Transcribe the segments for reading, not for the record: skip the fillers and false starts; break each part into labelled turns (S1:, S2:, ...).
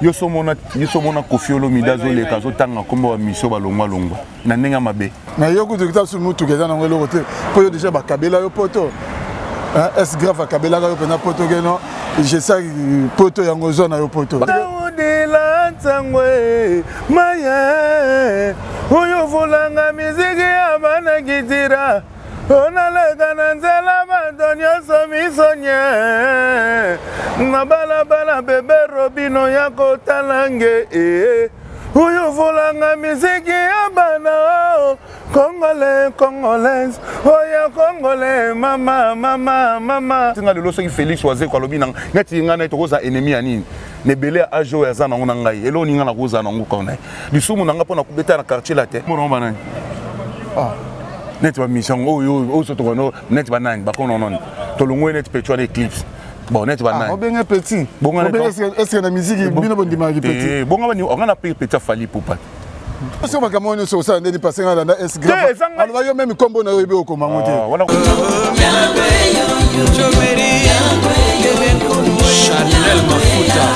S1: yo somona Koffi Olomide azoleka azotanga kombo wa mission balongwa longwa na ndenge mabe
S2: na yo kutu kita su mutu keza na ngelo kote po yo déjà bakabela yo poto est grave akabela yo pena poto keno je sais poto yango zona yo poto de la tsangwe maya oyo volanga miziki ya bana gitira ona lega na nzela bandonyo somisonye na bala bebe robino yako talange oyo volanga miziki ya bana Congolais, oya Congolais, mama.
S1: Tinga lelo soki Félix Oise kwa lobi nang ngati ngana etokoza ennemi anini. Ne belé ajo ya zana ngona ngai. Elo ninga na koza na nguka ona. Bisumu nanga pona kubeta na quartier la te. Mo nani. Ah. Net ba mission o so to kono net ba nani ba kono non. To longwe net petwa eclipse. Bon net ba nani.
S2: O benga petit. Bonga est-ce que na musique bino bondima ki petit.
S1: Bonga ba ni on a pris petit fali poupa.
S2: Si on va commencer sur ça, on est passé dans la S grave. On va même combo na yobe au comment
S3: Chanel Mafuta.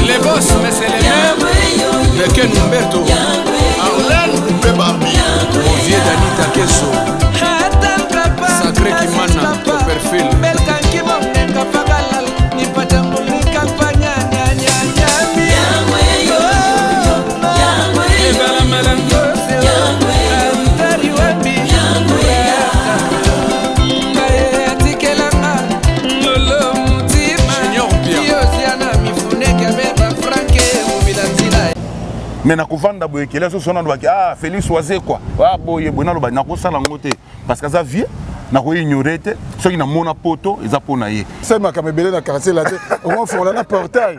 S3: Les boss, mais c'est les mêmes. Le Ken Humberto. Arlen Coupé Barbie. Mon vieux Danita Kesso. Sacré Kimana, ton perfil.
S1: Mais na kovanda boye kele so sona ndwaki Félix Oise quoi boye bona lo ba na ko sala ngote parce que ça vie na ko ignorer te soki na mona poto eza pona ye
S2: c'est ma kamebele na quartier là on fond là na portail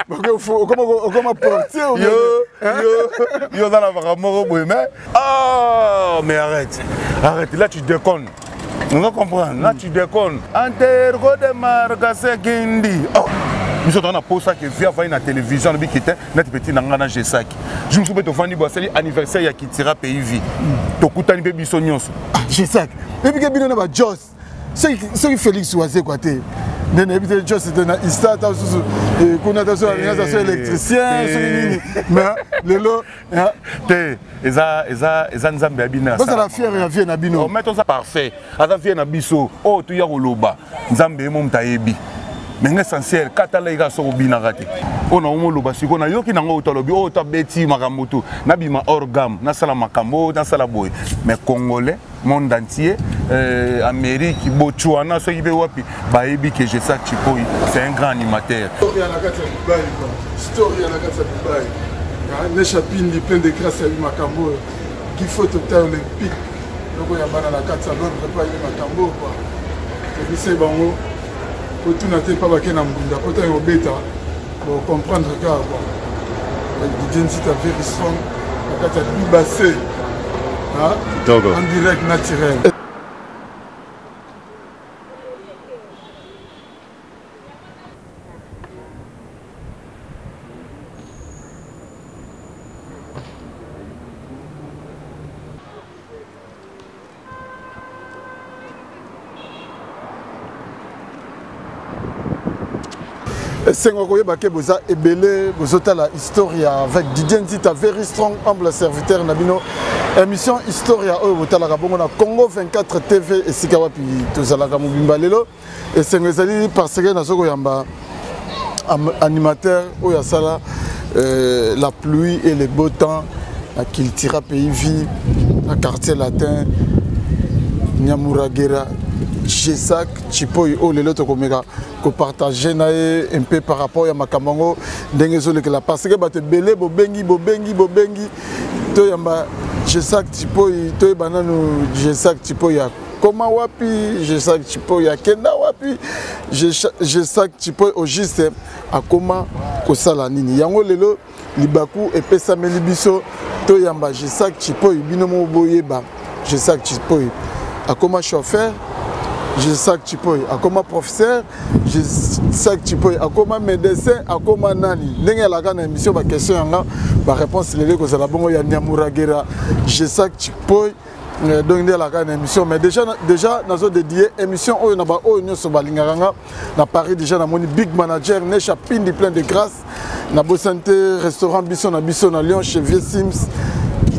S2: comment porter
S1: yo dans la vraiment boye mais arrête là tu déconnes. On va comprendre, là tu déconnes. Intergo de marque Sekindi. Nous sommes dans pour ça que via la télévision, nous sommes notre petit nangana G5. Je me souviens de Fanny Boisseli anniversaire qui tira pays vie. Tokutani baby sonyos.
S2: G5. Et puis que bien on a Joss. C'est Félix Oise quoi té. Né habité Joss c'était na Istata sous et qu'on a dans organisation électricien mais le lot
S1: té eza nzambe abina.
S2: Ça la fière ya vie na bino.
S1: Mettons ça parfait. Asa vie na biso. Oh tu ya koloba. Nzambe mo mtayebi. Mais l'essentiel, quand tu as les gars sur le binarate, on a un loba si on a yoki nango utalobi, oh ta beti makamoto, nabima orgam, nasala makambo, nasala boy. Mais Congolais, monde entier, Amérique, Botswana, ceux qui veulent wapi, baebi que je sais Chipoy, c'est un grand animateur.
S2: Story à la carte à Dubaï, story à la carte à Dubaï. Les chapines, plein de grâce à makambo, qui faut total olympique. Donc il y a mal à la carte à Londres, pas makambo quoi. Et puis c'est bon. Tu n'as pas baqué dans le monde, tu as un bêta pour comprendre que l'identité est very strong, tu as du bassin en direct naturel. C'est un peu boza ebele bozota la Historia avec Didier Nzita very strong humble serviteur nabino émission Historia oyo botala ka bongo na Congo 24 TV et sikawapi tozala ka mobimba lelo et c'est ngezali parce que nazoko yamba animateur oyo sala la pluie et le beau temps à Kiltira pays vie à quartier latin Nyamuragera G5 Chipoy oh lelo to komeka ko partager nae un peu par rapport à makamango ndenge zo lekela parce que bato belé bobengi to yamba G5 Chipoy to banano G5 Chipoy ya koma wapi G5 Chipoy ya kenda wapi G5 Chipoy au juste akoma ko sala nini yango lelo libaku epesa melibiso to yamba G5 Chipoy binomo boyeba G5 Chipoy akoma chauffeur Gissac Chipoy akoma professeur, Gissac Chipoy akoma médecin, akoma nani. Ndenge la kana émission ba question yanga ba réponse lele ko sala bongo ya Nyamuragera Gissac Chipoy donc la kana émission mais déjà nazo dédié émission oyo na ba oyo nyoso balinganga na Paris déjà na moni big manager ne chapindi plein de grâce na Bo Santé restaurant Bisso na Lyon chez Vieux Sims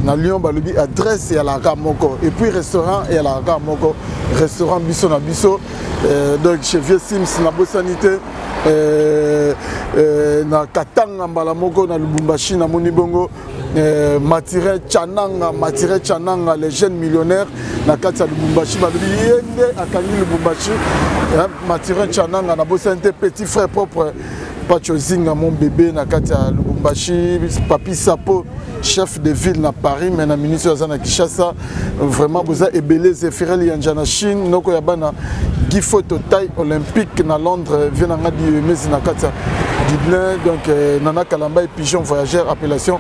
S2: na Lyon balobi adresse ya la Moko et puis restaurant et la Moko restaurant Bisso donc chez Vieux Sims na Bo Santé na Katanga mbala moko na Lubumbashi na moni bongo Matire Chananga les jeunes millionnaires na kati ya Lubumbashi balobi yende akangi Lubumbashi Matire Chananga na Bo Santé petit frère propre Pacho Zinga mon bébé na kati ya Lubumbashi Papi Sapo chef de ville na Paris mais na ministre de Kinshasa vraiment boza ebele Zefirel Yanjana Chine noko ya bana Guy photo taille olympique na Londres venanga di mesi na kati ya Dublin donc Nana Kalamba et Pigeon voyageur appellation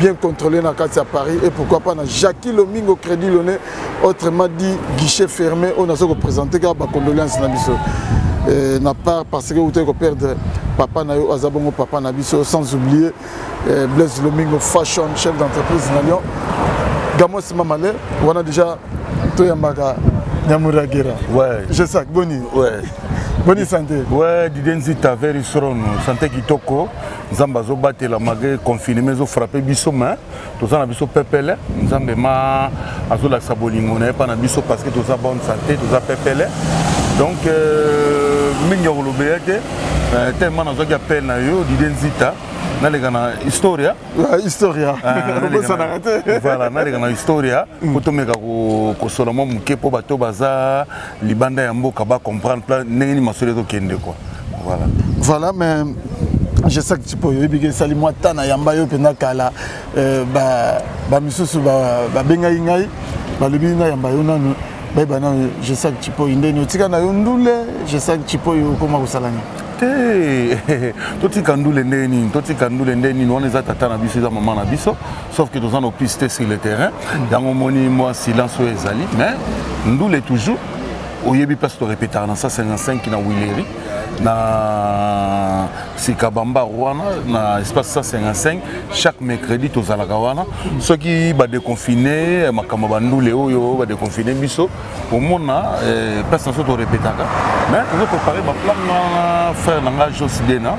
S2: bien contrôlé na kati ya Paris et pourquoi pas na Jackie Lomingo Crédit Lyonnais autrement dit guichet fermé on a se représenter car ba condoléances na biso n'a pas parce que vous avez perdre papa na yo azabongo papa na biso sans oublier Blaise Lomingo fashion chef d'entreprise na Lyon Gamos Mamale on a déjà Toyambaga Nyamuragera
S1: ouais
S2: je sais boni
S1: ouais
S2: boni santé
S1: ouais didenzi ta very strong santé kitoko nzamba zo batela magé confiné mais zo frapper biso main toza na biso pepele nzambe ma azola sabolingo na pa na biso parce que toza bonne santé toza pepele donc mingi olobeyake tellement nazoki appel na yo didenzita nalega na historia voilà nalega na historia kotomeka ko solomo muke po bato baza libanda ya mboka ba comprendre plan ndenge ni masolo to kende quoi
S2: voilà mais je sais que tu peux yebike sali moi tana yamba yo pena kala ba misusu ba benga ingai ba libina yamba yo nanu je sais que tu peux indeni tika na yo ndule je sais que tu peux koma kusalanya
S1: Toti kandule ndeni on les attend na biso za maman na biso sauf que nous en nos pistes sur le terrain dans mon moni moi silence ezali mais ndule toujours oyebi passe to répéter na 155 na Wileri na Sikabamba Rwanda na espace 155 chaque mercredi tozalaka wana ceux qui ba déconfiner makamba bandule oyo ba déconfiner biso au mona passe na to répétaka mais on préparer ba plan na faire na Josidena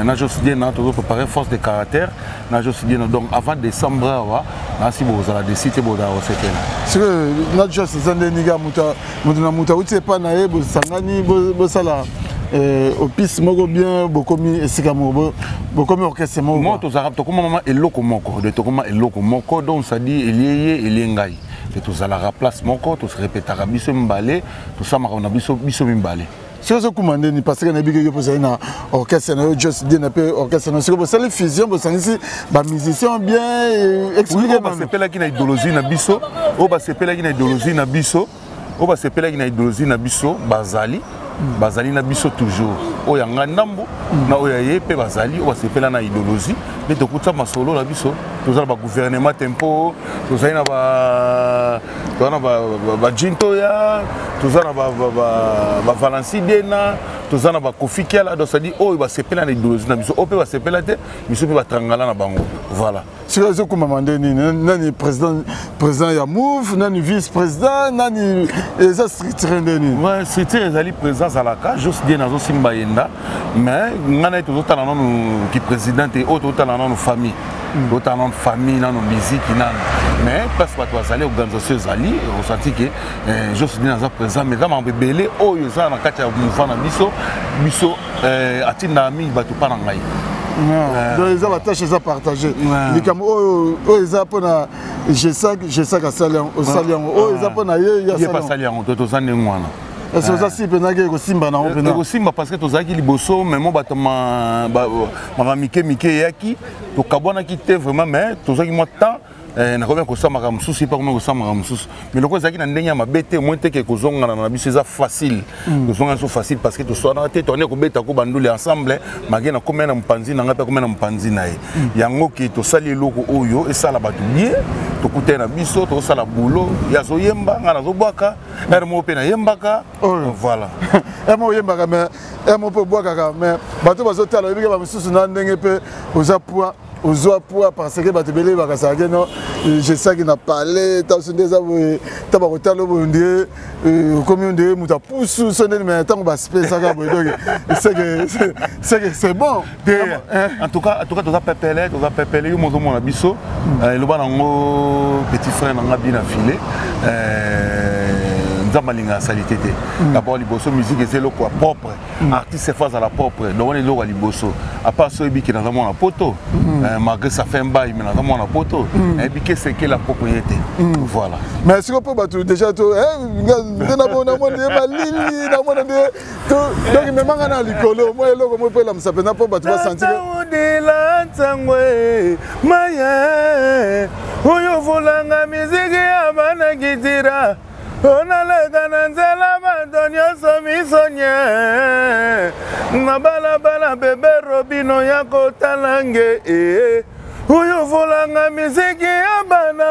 S1: na Josidena to préparer force de caractère na Josidena donc avant décembre wa na si bozala décider boda au second
S2: c'est que na Josidena niga muta uti pa na e bosangani bosala au piste moko bien bokomi esika moko bokomi orchestre moko
S1: moto za rapto comme maman eloko moko de to comme eloko moko donc ça dit elié eliengai et to za la place moko to se répétera biso mbale to samaka na biso mbale
S2: c'est ce commandé ni parce que na bigi yo poser na orchestre na just dit na pe orchestre na c'est que ça les fusion bo sangisi ba musicien bien expliquer
S1: ba sepela ki na idéologie na biso o ba sepela ki na idéologie na biso o ba sepela ki na idéologie na biso bazali na biso toujours oya ngandambo na oya yepe bazali o basepela na idéologie mais to kuta masolo na biso tozala ba gouvernement tempo tozali na ba jinto ya tozala ba Valenci Dena tozala ba Kofi Kiala donc ça dit oyo basepela na idéologie na biso o pe basepela te biso pe batrangala na bango voilà
S2: c'est que zo kuma mandeni nani président ya move nani vice président nani eza structure ndeni
S1: ouais c'était ezali présence à la cage juste bien nazo simba yenda mais ngana to tala nanu ki président et auto tala nanu famille d'autant nanu famille nanu musique nanu mais parce que toi azali organisation zali on senti que juste bien nazo présent mais vraiment bebele oyo za na kati ya mouvement na biso atinda mi batu pa na ngai
S2: donc ils ont la tâche à partager les cameaux ils ont pour je sais que ça au salian ils ont pour na il y a
S1: pas salian to zane ngwana
S2: est-ce que ça si penage ko simba na opena
S1: ko simba parce que to zaki liboso mais mo batama ma mike yaki to kabona ki te vraiment mais to zaki mo temps na combien ko sama comme souci pas comment ko sama comme souci mais le ko zaki na ndenya mabete moins te ke ko zonga na biso ça facile ko zonga so facile parce que to so na te to ne ko beta ko bandule ensemble magena combien na mpanzi na ngapa combien na mpanzi na ye yango ki to sali loko oyo et ça la batu bien tokute na biso tosala boulot ya zoyemba nga nazobwaka mo pe na yembaka voilà
S2: mo yembaka mais mo pe bwaka mais bato bazotala yebika ba misusu na ndenge pe oza poids aux poids parce que batebele bakasaka non je sais qu'il n'a parlé tant que des avoués tant que t'as le bon Dieu comme on dit muta pousse sonner mais tant que va se faire ça donc c'est bon
S1: en tout cas tu as pepelé yo mozo mona biso le bana ngo petit frère nga bien affilé Malinga salité. D'abord, liboso musique c'est le quoi propre. Artiste face à la propre. Donc on est là liboso. À part ça, il qui dans mon poto. Malgré ça fait un bail, mais dans mon poto. Et puis qu'est-ce que la propriété. Voilà.
S2: Mais est-ce qu'on peut battre déjà tout? Donc il me manque un licolo. Moi là comme on peut la me s'appelle n'a pas battre va sentir. Oyo volanga musique abana gitira. Onalega nanzela bandonyo somisonye Nabala bebe robino yako talange Uyo volanga miziki abana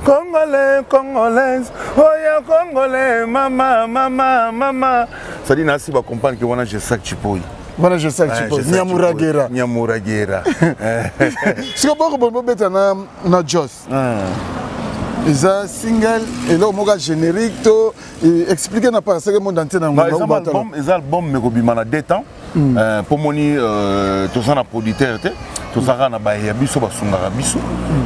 S2: Congolais Oya Congolais mama Ça dit nasi va comprendre que wana je sais que tu peux Voilà je sais que tu peux Nyamura Guerra Si on peut rebondir na Jos ils ont single et là on a générique to expliquer n'a pas ce que monde entier dans ils album mais kobima na 2 temps pour moni tout ça na producteur tout ça na ba ya biso ba sungara biso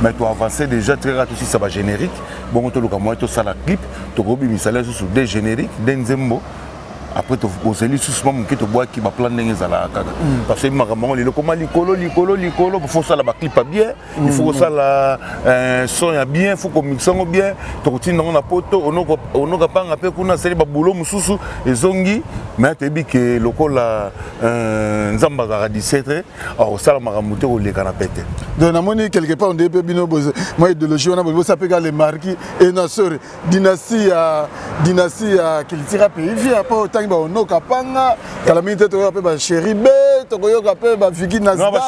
S2: mais tu avancer déjà très rapide aussi ça va générique bon to loka moi to ça la clip to kobimisa là sur des génériques d'enzembo après tu as dit sous mon qui te boit qui va planer les ala parce que maman le comment licolo faut ça la clip bien il faut ça la son bien faut que mixer bien tu continues dans la poto on pas un peu qu'on a c'est le boulot mususu et zongi mais tu dis que le col la nzamba za 17 alors ça la maramoute au les canapete donc na moni quelque part on dit peu bino moi idéologie on a besoin ça peut les marquis et na sœur dynastie qu'il tira pays via pas autant ono kapanga kala minute to pe ba chéribe to koyoka pe ba viki na non ba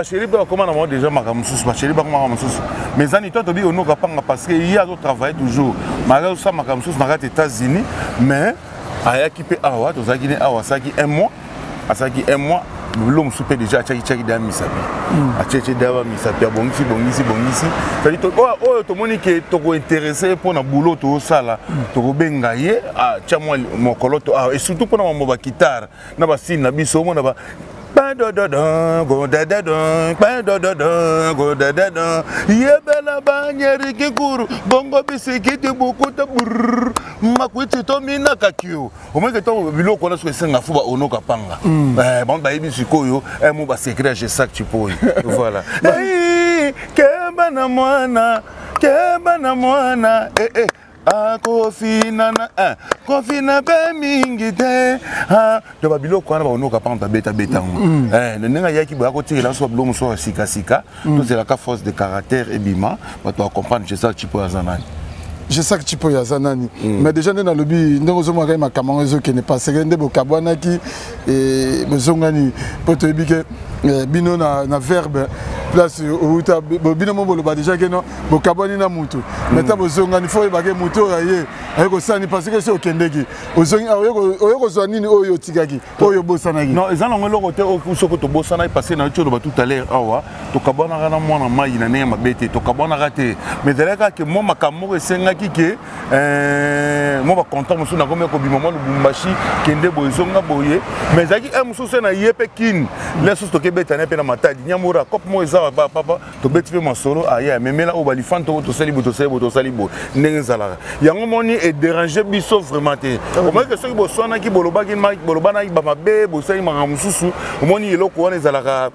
S2: chéribe comment na moi déjà makamusus ba chéribe makamusus mais ani toi to bi ono kapanga parce que il y a d'autres travail toujours malgré ça makamusus na aux États-Unis mais aya ki pe awa to zakine awa saki un mois l'homme soupe déjà tchaki da misapi tchaki da misapi bongisi ça dit to to moni que to ko intéressé pour na boulot to sala to ko benga ye tcha moi mokolo to et surtout pour na mo ba guitare na ba sin na biso mo na ba go yebela banyeri kikuru bongo bisikiti bukuta makwiti to mina kakio omeke to biloko na so esenga fuba onoka panga bon ba yebi sikoyo mo ba secret je sac tu peux voilà keba na mwana Kofina pe mingite de babilo kwa na onoka pamba beta le nenga yaki ba ko tire la so blo muso sika tout c'est la force de caractère et bima ba to comprendre je sais que tu peux azanani je sais que tu peux azanani mais déjà dans le lobby ndongo zo maka ma kamango qui n'est pas second de bokabwana ki et bozongani poto ebike bino na verbe place uta bino mobolo ba déjà que non bokabwani na mutu mais ta bozongani faut ba ke mutu aye ayeko sani parce que c'est okendeki ozongi oyeko zwanini oyo tikaki oyo bosanaki non ezana ngolo côté osoko to bosana passer na tcho ba tout à l'heure awa to kabwana kana mwana mai na ne mabete to kabwana raté mais dereka que moi makamoko esengaki ke moi ba content musu na komé ko bimama lubumbashi kende bozonga boye mais zaki musu na yepe kin les to kebeta na pe na matadi nyamura cop mo eza papa to beti pe masolo aya memela o balifanto to sali bo ndenge zala yango moni et déranger biso vraiment te au moins que ceux qui bosona ki bolobaki bolobana ki ba mabe bosai makamususu moni eloko wana ezalaka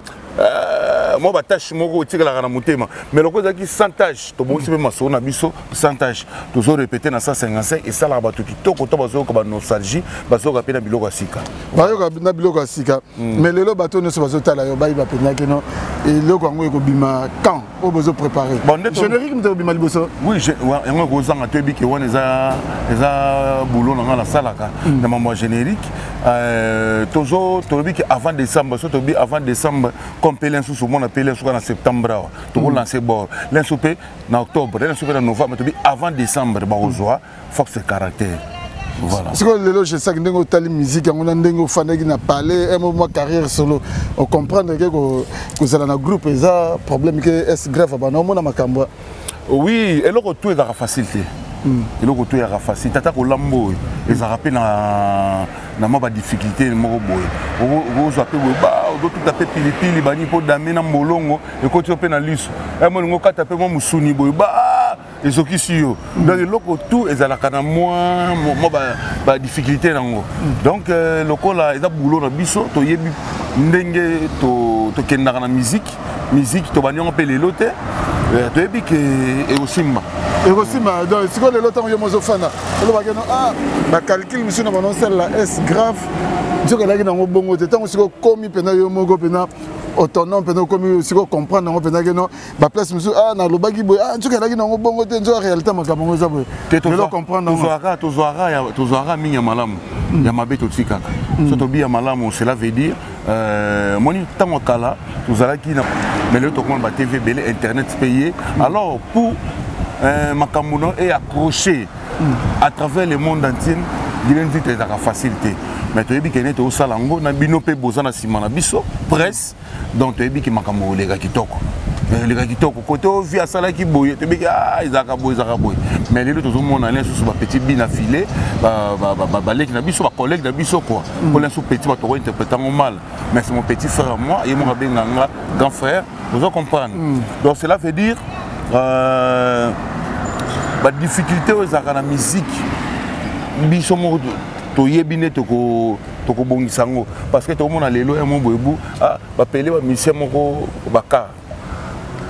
S2: moi batache moko tikala na mutema mais loko zaki santage to bonsi pe masolo na biso santage to zo répéter na 155 et ça la batu kitoko to bazo ko ba nostalgie bazo ka pe na biloko asika bayo ka na biloko asika mais lelo bato ne so bazo tala yo bayi ba penya ke no et loko ngo ko bima quand o bozo préparer générique mto bima liboso oui yango ko zanga to bi ke wona eza boulot na la salaka na mambo générique toujours to bi ke avant décembre so to bi avant décembre
S1: comme l'ensu sur mon appel en septembre tu vas lancer bord l'ensu en octobre l'ensu en novembre avant décembre barozoa force de caractère. Voilà.
S2: C'est quoi le loge ça que nous avons musique, on a des fans qui n'a parlé, un moment carrière solo. On comprend que vous avez un groupe et ça problème que est grave bah non mon a makamba.
S1: Oui, et le retour est à facilité. Et le retour est à facilité. Tata ko lambo et ça rappelle na ma difficulté mo boy. Vous appelez ba do tout taper pili bani pour damer na molongo et ko tu pe na liso. Et mo ngo ka taper mo musuni boy ba et ce qui si yo. Donc le retour est à la kana moi ba difficulté nango. Donc le ko là est à boulot na biso to yebi ndenge to kenda na musique to banyo pe lelo te. Tu es bien que Erosima.
S2: Erosima, donc c'est quoi le lot en Yomozofana? Le bagage ah, ma calcul monsieur n'a pas non celle là est grave. Je que là qui n'a pas bon côté tant aussi comme pena Yomogo pena autonome pena comme aussi comprendre non pena que non ma place monsieur ah na le bagage boy ah je que là qui n'a pas bon côté en réalité ma kamongo ça boy. Tu dois comprendre.
S1: Tu zoara minya malamu. Ya mabeto tsika. Surtout bien malamu cela veut dire moni tango kala tu zala qui na mais le tournoi de TV, Internet payé. Alors, pour Makamuno est accroché à travers le monde entier, il y a une facilité. Mais tu as dit que tu as aussi lango, na binope bozana simana biso presse, donc tu as dit que Makamuno les gars qui toquent. Les gars qui toquent côté via sala qui boye, tu as dit que ah ils akaboy. Mais les autres monde aller sur ma petite bine affilée, balé qui na biso, collègue na biso quoi. Pour l'instant petit va trop interpréter mal. Mais c'est mon petit frère moi et mon grand frère. Vous comprenez. Donc cela veut dire la difficulté aux arts la musique. Bisomo to yebine to ko bongisango parce que tout le monde a lelo et mon boybu ah ba pelé ba mission moko baka.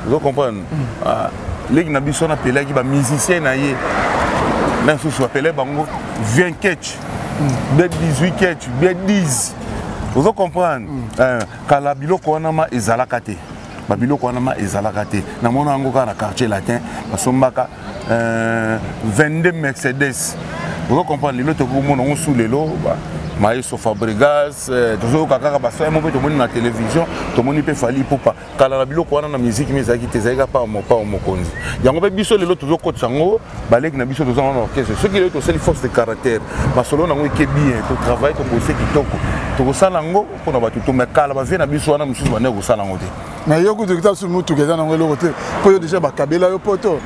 S1: Vous comprenez. Les na biso na pelé qui ba musicien na yé. Là sous soit pelé bango 20 catch. Bet 18 catch, bet 10. Vous comprenez. Kala biloko wana ma ezalakate. Babiloko wana ma ezalakate. Na mona ngo ka na quartier latin basombaka 22 Mercedes. Vous comprenez les autres mona on sous les lots Maïso Fabregas toujours kaka baso mo beto moni na télévision to moni pe fali popa kala na biloko wana na musique mais zaki tezaka pa mokonzi yango be biso lelo toujours ko tsango balek na biso toujours en orchestre ce qui est aussi force de caractère basolo na ngo ke bien to travail to bosser kitoko to ko sala ngo pona batu to me kala ba vena biso wana mususu bane ko sala ngo te
S2: na yoko to kita su mutu ke na ngo loko te po yo déjà ba kabela yo poto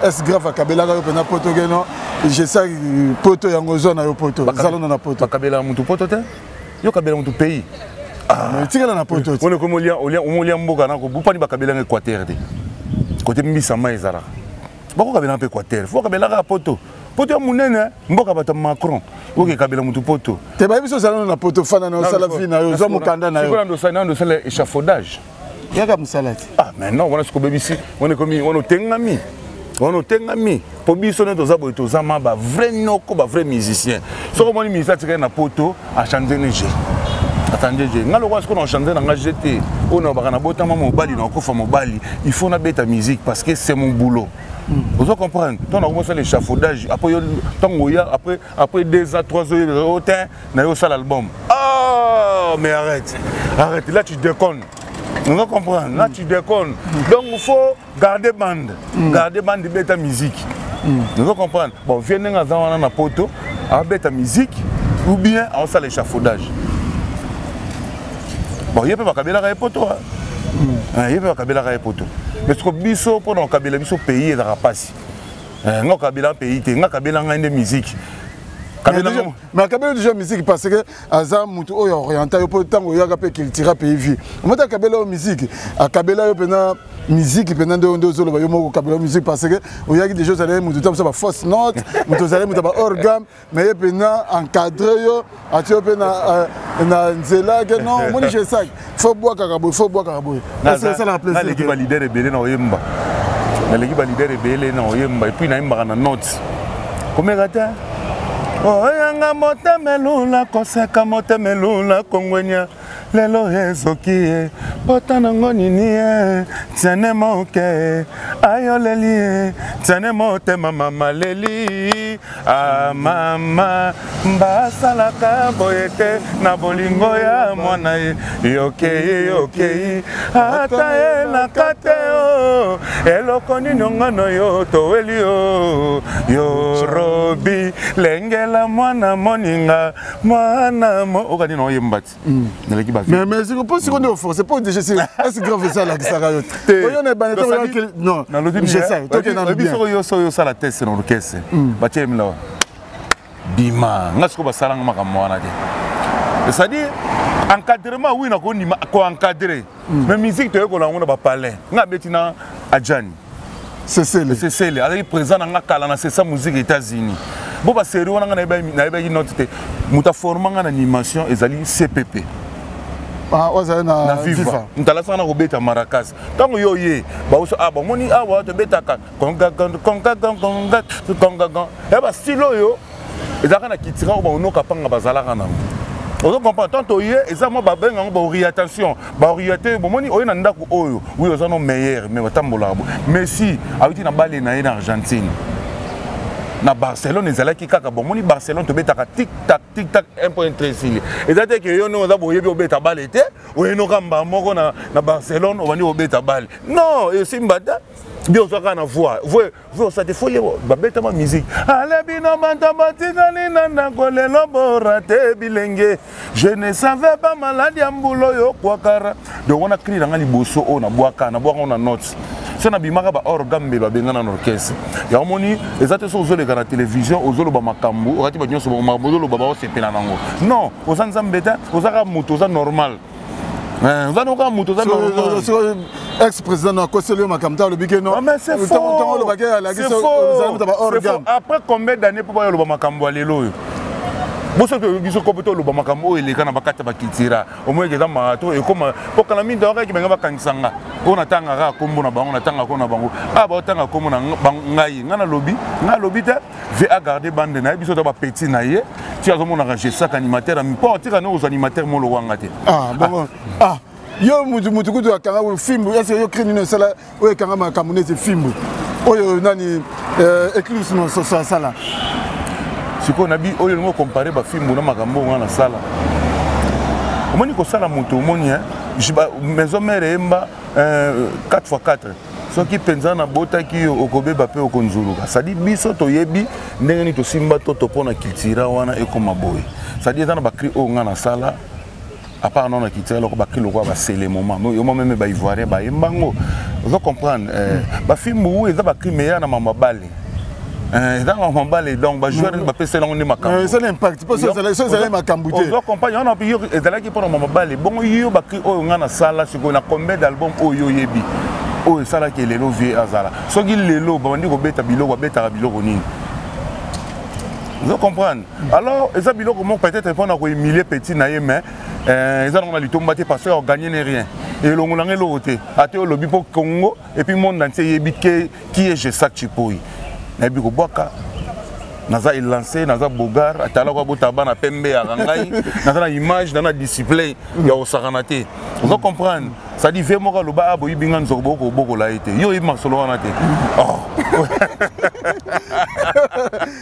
S2: est grave à kabela yo pena poto ke no je sais poto yango zona yo poto zalona na poto
S1: bakabela mutu poto te yo kabela mutu pays
S2: mais tingala na poto
S1: on est comme on lia mboka na ko bupani bakabela na Équateur te côté mbisa ma ezala bako kabela na Équateur faut kabela ka poto ya munene mboka bata Macron oke kabela mutu poto
S2: te ba biso zalona na poto fana na sala fina yo zo mukanda na yo
S1: ndo sala échafaudage
S2: yaka musalati
S1: mais non on a ce ko bebisi on est comme on tengami. On tengami pour biso ne tozabo tozama ba vrai noko ba vrai musicien so comme ni musicien tika na poto a chanter neje attendez je ngalo kwa ce qu'on chanter na ngajete on ba kana botama mobali na kofa mobali il faut na beta musique parce que c'est mon boulot. Vous comprenez donc on commence l'échafaudage après après 2 ans 3 ans au temps na yo ça l'album ah mais arrête là tu déconnes. On va comprendre, là tu déconnes. Donc il faut garder bande de bêta musique. On va comprendre. Bon, viens dans la poto, à bêta musique, ou bien on sait l'échafaudage. Bon, il n'y a pas de cabela à poto. Il n'y a pas de cabela à poto. Mais ce que biso pour nos cabela biso pays la rapace. Non cabela pays, non cabela de musique.
S2: Mais kabela déjà musique parce que aza mutu oyo oriental po tango yaka pe culture pays vie mota kabela musique a kabela yo pena musique pena ndo zolo ba yo moko kabela musique parce que oyaki déjà ça mutu tam ça ba fausse note mutu zale mutu ba organe mais pena encadré yo ati pena na nzela que non moni je sais faut boire carabo c'est ça la plaisir
S1: l'équipe leader rebelle na oyemba l'équipe leader rebelle na oyemba et puis na imba na note comme gata oh yanga motemelula koseka motemelula kongwenya lelo ezoki pota nango nini tiane moke ayoleli tiane motema mama leli mama basalaka boye te na bolingo ya mwana ye yokei ata elaka te o eloko nini ngano yo toweli yo robi lengela mwana moninga mwana okani na oyembati naleki ba
S2: mais c'est pas si on est forcé pas déjà c'est grave ça là qui ça rayote on est bané non je sais toi tu es dans le bien
S1: yo ça la tête dans le caisse ba tchemla bima ngasko ba salanga makamwa na te c'est-à-dire encadrement oui na ko encadrer mais musique to ko la ngona ba palais nga betina ajani c'est celle avec présent nga kala na c'est ça musique États-Unis bo ba série wana nga na ba note te muta forma nga na animation ezali CPP
S2: na
S1: FIFA ntala sana ko beta maracas tango yo ye ba oso ba moni awa to beta ka konga e ba stilo yo ezaka na kitira ba onoka panga bazala kana on comprend tant ye eza mo ba benga ba orientation ba orienter bo moni oyo na ndako oyo oui oza no meilleur mais batambola mais si awiti na bale na en Argentine na Barcelone ezalaki kaka bon moni Barcelone to betaka tic tac 1.3 ezate ke yo no za boyebi obeta bale te oyeno kamba moko na Barcelone obani obeta bale non et simbata bien osaka na voix voix ça te folie ba beta ma musique ale bino banta batikali na kolelo borate bilenge je ne savais pas maladie ambulo yo kwakara de wana cri na liboso o na bwaka na notes ça na bimaka ba orgambe ba benga na orchestre ya moni ezate so zole na télévision ozolo ba makambu okati ba nyonso ba mabozolo ba ba sepela nango non ozanza mbeta ozaka muto za normal ozana ka muto za normal
S2: ex-président na Koselio Makamta le bigé non
S1: mais c'est faux après combien d'années pour ba lo ba makambu alelo boso to biso ko poto lo ba makambu ele kana bakata bakitira omoyeke za marato e koma pokala minda oka ki benga bakanisanga ona tanga ka kombo na bango na tanga ko na bango ba tanga kombo na ngai ngana lobi te ve a garder bande na biso to ba petit na ye ti azomona ka je sac animateur mi porte ka no aux animateurs mo lo wanga te
S2: bon yo mutu kutu akanga wo film est-ce yo criminel sala o kanga makamune te film oyo nani Eclipse no so sala siko
S1: nabi oyo ngo comparer ba film na makambo ngana sala omoni ko sala mutu omoni maison mère emba 4x4 soki penza na botaki okobeba pe okonzuluka sadi biso toyebi ndenge ni tosimba to pona kitira wana ekoma boy sadi ezana bakri o ngana sala à part non qui tire le bakri le ba c'est les moments yo même ba ivoirien ba embango vous comprendre ba film ou eza bakri meya na mama bale dans mon balai donc ba joueur ba pese longo ni makambo
S2: c'est l'impact parce que ça makambo te
S1: on accompagne on a pu ezala ki pour mama bale bon yo bakri o ngana sala siko na combien d'albums oyo yebi o sala ki lelo vie azala soki lelo ba ndi ko beta biloko beta biloko nini vous comprenez alors eza biloko mo peut-être pour na ko humilier petit na ye mais eza na litomba te parce qu'on gagne rien et longo na ngelo te ate o lobi pour Congo et puis monde entier yebi qui est je sac chipoi na bi ko boka naza il lancé naza bogar atala ko botaba na pembe ya ngai naza na image na display ya osakanate vous comprenez ça dit vraiment ka loba abo ibinga nzoko boko la été yo ima solo wana te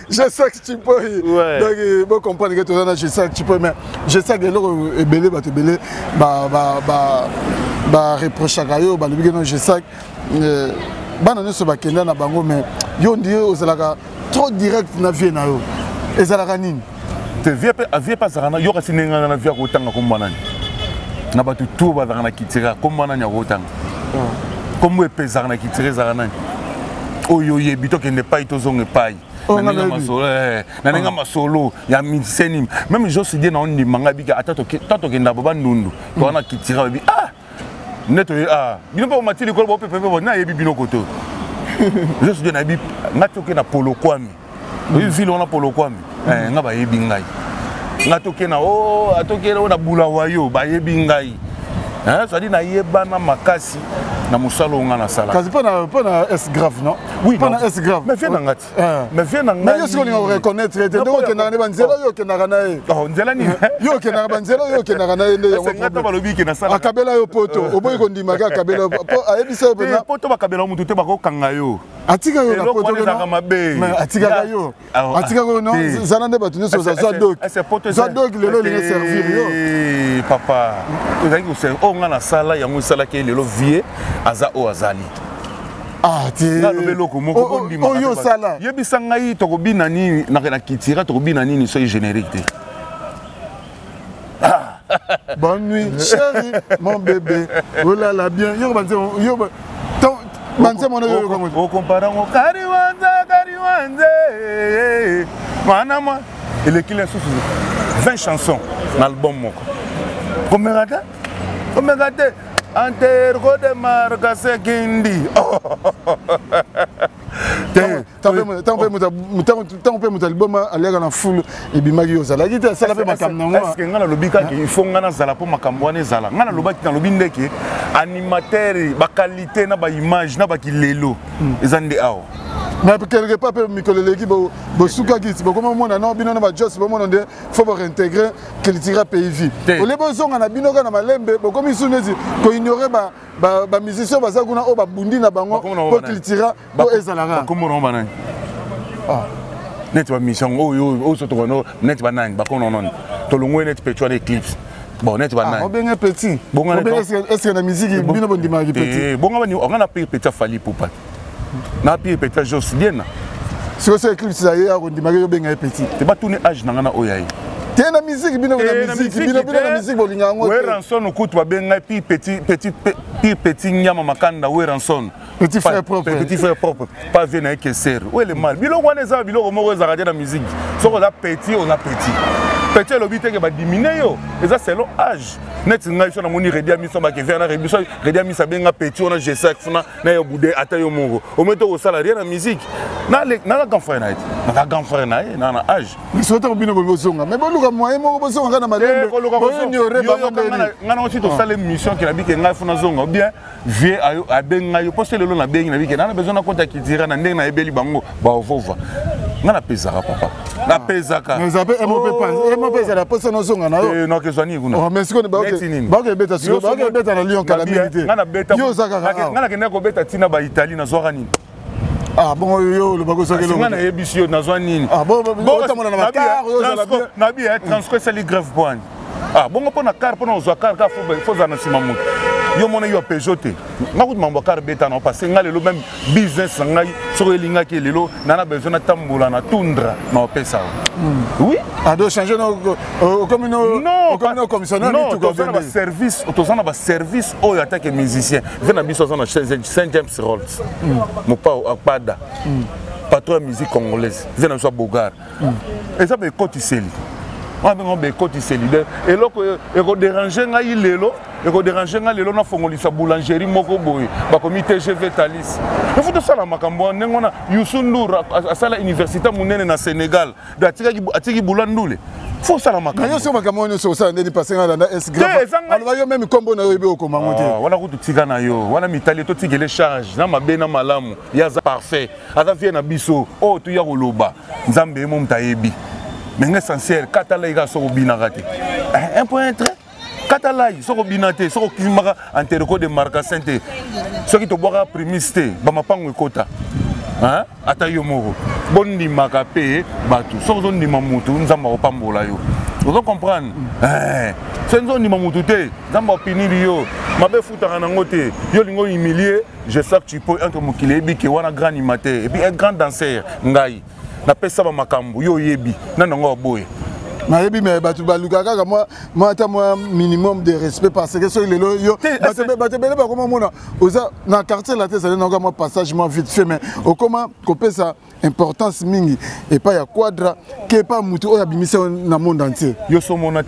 S2: je sais que tu peux donc bon comprendre que tu as je sais que tu peux mais je sais que le belé ba te belé ba reprocher kayo ba lobi que non je sais bana ne so ba kenda na bango mais yo ndi ozalaka trop direct na vie na yo ezalaka nini
S1: te vie pas sarana yo kasi nenga na vie ko tanga ko mbanani na batu tout ba na kitira ko mbanani ya ko tanga comme epezaka na kitira sarana oyo yebito kende pai to zonge pai na nenga masolo ya miseni même je suis dit na on ni manga bika atato kenda baba ndundu to na kitira bi neto bino pa matili ko bo pepe bo na yebi bino koto je suis na bi ngatoke na polo kwami oyi vile on a polo kwami nga ba yebi ngai ngatoke na atoke na bula wayo ba yebi ngai ça dit na yeba na makasi na musalo nga na sala
S2: kasi pas na S grave non
S1: oui
S2: pas na S grave
S1: mais viens ngati mais viens ngati
S2: mais yo siko reconnaître te ndoko kenda na banzela yo kenda kana e
S1: oh nzela ni
S2: yo kenda na banzela yo kenda kana e nde yango
S1: ngata balobi ke na sala
S2: akabela yo poto oboyi ko ndima ka akabela po ayebisa yo pena
S1: poto bakabela mutu te bakokanga yo
S2: atika yo na poto
S1: mais
S2: atika yo non zana nde batu nyonso za dog lelo lingi servir yo
S1: papa ezali koservir o nga na sala yango esalaki lelo vie aza o azali nalobi eloko moko
S2: oyo osala
S1: yebisa ngai tokobina nini na kitira tokobina nini soki générique te
S2: bonne nuit chérie mon bébé olala bien yo banze mona yo kongo
S1: okomparango kariwanze mwana mwa elekile susu 20 chansons na album moko komegate Antergo de marca sekindi.
S2: Tant que album alega na full et bimagi ozala gita sala pe makamna ngo
S1: est-ce que ngana lobika ki il faut ngana zala po makambo ane zala ngana lobaki na lobi ndeke animateur ba qualité na ba image na ba kilelo ezande awo
S2: mais quelque part pe mikoleleki bo suka giti bo comme mona non bino na ba just bo mona de faut ba réintégrer qu'il tira pays o le bozonga na bino na malembe bo comme isunezi ko ignorer ba musicien baza kuna o ba bundi na bango po qu'il tira po ezalanga
S1: comme on ba nani net ba mission o so to no net ba nani ba kono non to longwe net petwa eclipse bon net ba nani
S2: o benga petit bon est-ce que na musique bino bon dimagi petit
S1: bon ngaba ni on a petit fali poupa na pied petit jos bien
S2: si vous êtes éclipse ça y est on dimagi yo benga petit
S1: te ba tourner âge na ngana oyayi
S2: te na musique bino na musique bolinga ngo
S1: we ranson okutu ba benga petit nyama makanda we ranson
S2: petit frère propre
S1: pas venir avec ser où est le mal biloko wana eza biloko moko ezaka te na musique soko za petit on a petit lobi te ke ba diminuer yo eza selon âge net ngai so na moni redia miso ba ke vient na rebiso redia miso benga petit on a G5 funa na yo bude ata yo moko o meto ko sala rien na musique na grand frère na na âge
S2: mais soto bino bozonga mais boluka moyen moko bozonga na malembe
S1: ngana aussi to sala mission ki na bi ke ngai funa zonga bien vie ayo abenga yo poste lelo na bengi na bi ke na besoin na konta ki tira na ndenge na ebeli bango ba ovova ngana pesaka papa na pesaka
S2: mais après mo pesa la poste no zonga na yo
S1: non que zwani kuna
S2: oh mais siko ba ke beta siko ba ke beta na Lyon calamité
S1: ngana beta
S2: yo zaka
S1: ngana ke ndeko beta tina ba Italie na zwaka nini
S2: ah bon yo le bago sokelo
S1: ngana yebisio na zwa nini
S2: ah bon tamona na makar yo zala bien
S1: na bien transcrit c'est les grève point ah bon pona car pona zwa car ka faut za na sima mutu yo mona yo pejote ngakuti mambo car beta na passer ngale lo même business ngai soko elinga ki lelo nana besoin na tambola na tundra na opesa oui
S2: ah do changer comme commissionnaire
S1: tout comme ba service autosana ba service oyo attaque musicien vena biso na Saint James Rolls mopa akpada patron musique congolaise vena so bogar et ça be kotiseli on va be kotiseli et loko e ko déranger ngai lelo et ko déranger ngai lelo na fongolisa boulangerie moko boy ba comité GV Talis il faut de ça la makambo ngona Youssou Ndour asala université munene na Sénégal atiki bulandule faut ça la makambo
S2: yo so makambo no so ça ndeni passer na S grave alors yo même combo na yo ebe okoma ngote
S1: wana kututika na yo wana mitali to tigele charge na mabe na malamu ya za parfait ata vie na biso o tu ya koloba nzambe mo mtayebi mais essentiel katala iga so binaka te un point très katalai soko binate soko kimaka antereko de marca santé soki to boka primiste ba mapango ekota hein ata yo moko bonni makape batu soko zo ndima mutu nzamba opambola yo vous comprendre c'est nzo ndima mutu te nzamba opinili yo mabe futaka nango te yo lingo humilier je sais que tu peux entre mokile biki wana grand animateur et puis un grand danseur ngai na pesa ba makambo yo yebi nanongo boye
S2: na yebi mais batu baluka kaka moi ata moi minimum de respect parce que so il est yo batu bele ba comment mona oza na quartier la tête ça na moi passage moi vite fait mais au comment couper ça importance mingi et pas ya quadra que pas mutu o ya bimisa na monde entier
S1: yo so mona